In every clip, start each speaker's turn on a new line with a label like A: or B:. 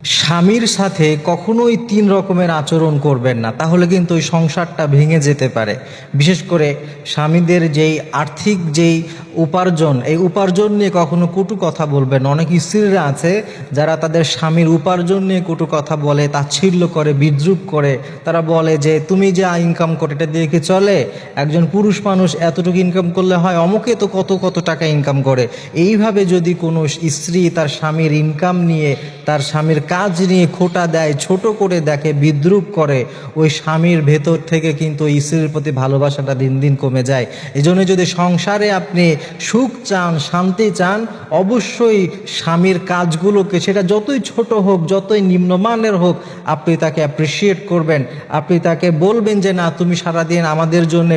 A: স্বামীর সাথে কখনোই ৩ রকমের আচরণ করবেন না, তাহলে কিন্তু ওই সংসারটা ভেঙে যেতে পারে। বিশেষ করে স্বামীদের যেই আর্থিক যেই উপার্জন, এই উপার্জন নিয়ে কখনো কটু কথা বলবেন। অনেক স্ত্রীরা আছে যারা তাদের স্বামীর উপার্জন নিয়ে কটু কথা বলে, তাচ্ছিল্য করে, বিদ্রূপ করে। তারা বলে যে তুমি যা ইনকাম করে এটা দিয়ে কি চলে? একজন পুরুষ মানুষ এতটুকু ইনকাম করলে হয়, অমুকে তো কত কত টাকা ইনকাম করে। এইভাবে যদি কোনো স্ত্রী তার স্বামীর ইনকাম নিয়ে, তার স্বামীর কাজ নিয়ে খোঁটা দেয়, ছোট করে দেখে, বিদ্রূপ করে, ওই স্বামীর ভেতর থেকে কিন্তু ওই স্ত্রীর প্রতি ভালোবাসাটা দিন দিন কমে যায়। এজন্য যদি সংসারে আপনি সুখ চান, শান্তি চান, অবশ্যই স্বামীর কাজগুলোকে, সেটা যতই ছোট হোক, যতই নিম্নমানের হোক, আপনি তাকে অ্যাপ্রিসিয়েট করবেন। আপনি তাকে বলবেন যে না, তুমি সারাদিন আমাদের জন্যে,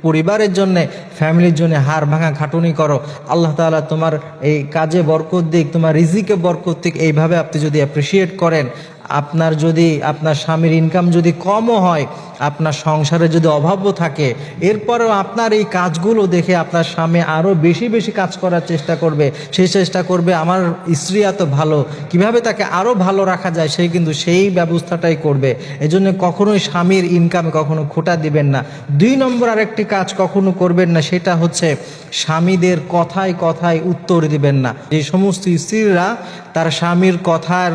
A: পরিবারের জন্যে, ফ্যামিলির জন্য হাড় ভাঙা খাটুনি করো, আল্লাহ তাআলা তোমার এই কাজে বরকত দিক, তোমার রিজিকে বরকত দিক। এইভাবে আপনি যদি অ্যাপ্রিসিয়েট করেন, আপনার স্বামীর ইনকাম যদি কমও হয়, আপনার সংসারে যদি অভাবও থাকে, এরপরেও আপনার এই কাজগুলো দেখে আপনার স্বামী আরও বেশি বেশি কাজ করার চেষ্টা করবে। সেই চেষ্টা করবে আমার স্ত্রী এত ভালো, কিভাবে তাকে আরও ভালো রাখা যায়, সেই কিন্তু সেই ব্যবস্থাটাই করবে। এজন্য কখনোই স্বামীর ইনকামে কখনো খোঁটা দিবেন না। ২ নম্বর আরেকটি কাজ কখনো করবেন না, সেটা হচ্ছে স্বামীদের কথায় কথায় উত্তর দিবেন না। যে সমস্ত স্ত্রীরা তার স্বামীর কথার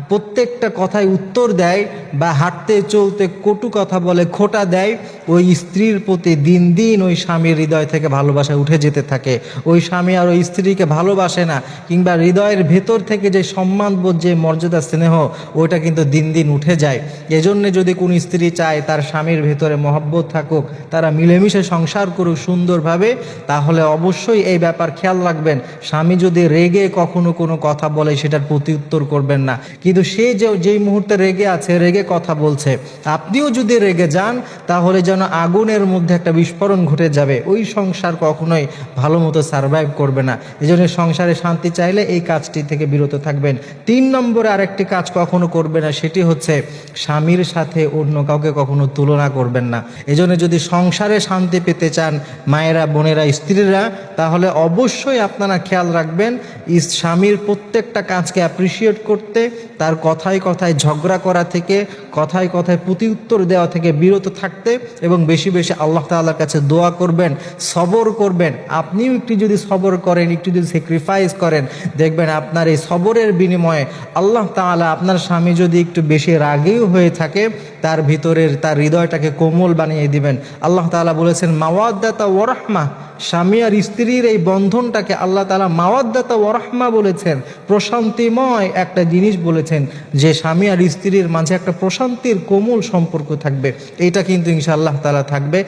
A: প্রত্যেকটা কথায় উত্তর দেয় বা হাঁটতে চলতে কটু কথা বলে, খোঁটা দেয়, ওই স্ত্রীর প্রতি দিন দিন ওই স্বামীর হৃদয় থেকে ভালোবাসা উঠে যেতে থাকে। ওই স্বামী আর ওই স্ত্রীকে ভালোবাসে না, কিংবা হৃদয়ের ভেতর থেকে যে সম্মানবোধ, যে মর্যাদা, স্নেহ, ওইটা কিন্তু দিন দিন উঠে যায়। এজন্য যদি কোনো স্ত্রী চায় তার স্বামীর ভেতরে মহব্বত থাকুক, তারা মিলেমিশে সংসার করুক সুন্দরভাবে, তাহলে অবশ্যই এই ব্যাপার খেয়াল রাখবেন। স্বামী যদি রেগে কখনো কোনো কথা বলে, সেটার প্রতি উত্তর করবেন না। কিন্তু সে যেই মুহূর্তে রেগে আছে, রেগে কথা বলছে, আপনিও যদি রেগে যান, তাহলে যেন আগুনের মধ্যে একটা বিস্ফোরণ ঘটে যাবে। ওই সংসার কখনোই ভালো মতো সারভাইভ করবে না। এই জন্য সংসারে শান্তি চাইলে এই কাজটি থেকে বিরত থাকবেন। ৩ নম্বরে আরেকটি কাজ কখনো করবে না, সেটি হচ্ছে স্বামীর সাথে অন্য কাউকে কখনো তুলনা করবেন না। এই জন্য যদি সংসারে শান্তি পেতে চান মায়েরা, বোনেরা, স্ত্রীরা, তাহলে অবশ্যই আপনারা খেয়াল রাখবেন স্বামীর প্রত্যেকটা কাজকে অ্যাপ্রিসিয়েট করতে, তার কথায় কথায় ঝগড়া করা থেকে, কথায় কথায় প্রতি উত্তর দেওয়া থেকে বিরত থাকতে, এবং বেশি বেশি আল্লাহ তাআলার কাছে দোয়া করবেন, সবর করবেন। আপনিও একটু যদি সবর করেন, একটু যদি স্যাক্রিফাইস করেন, দেখবেন আপনার এই সবরের বিনিময়ে আল্লাহ তাআলা, আপনার স্বামী যদি একটু বেশি রাগীও হয়ে থাকে, তার ভিতরের, তার হৃদয়টাকে কোমল বানিয়ে দিবেন। আল্লাহ তাআলা বলেছেন মাওয়াদ্দাতা ওয়া রাহমা, স্বামী আর স্ত্রীর এই বন্ধনটাকে আল্লাহ তাআলা মাওয়াদ্দাতা ওয়া রাহমা বলেছেন, প্রশান্তিময় একটা জিনিস বলেছেন, যে স্বামী আর স্ত্রীর মাঝে একটা প্রশান্তির কোমল সম্পর্ক থাকবে। এটা কিন্তু ইনশাআল্লাহ তাআলা থাকবে।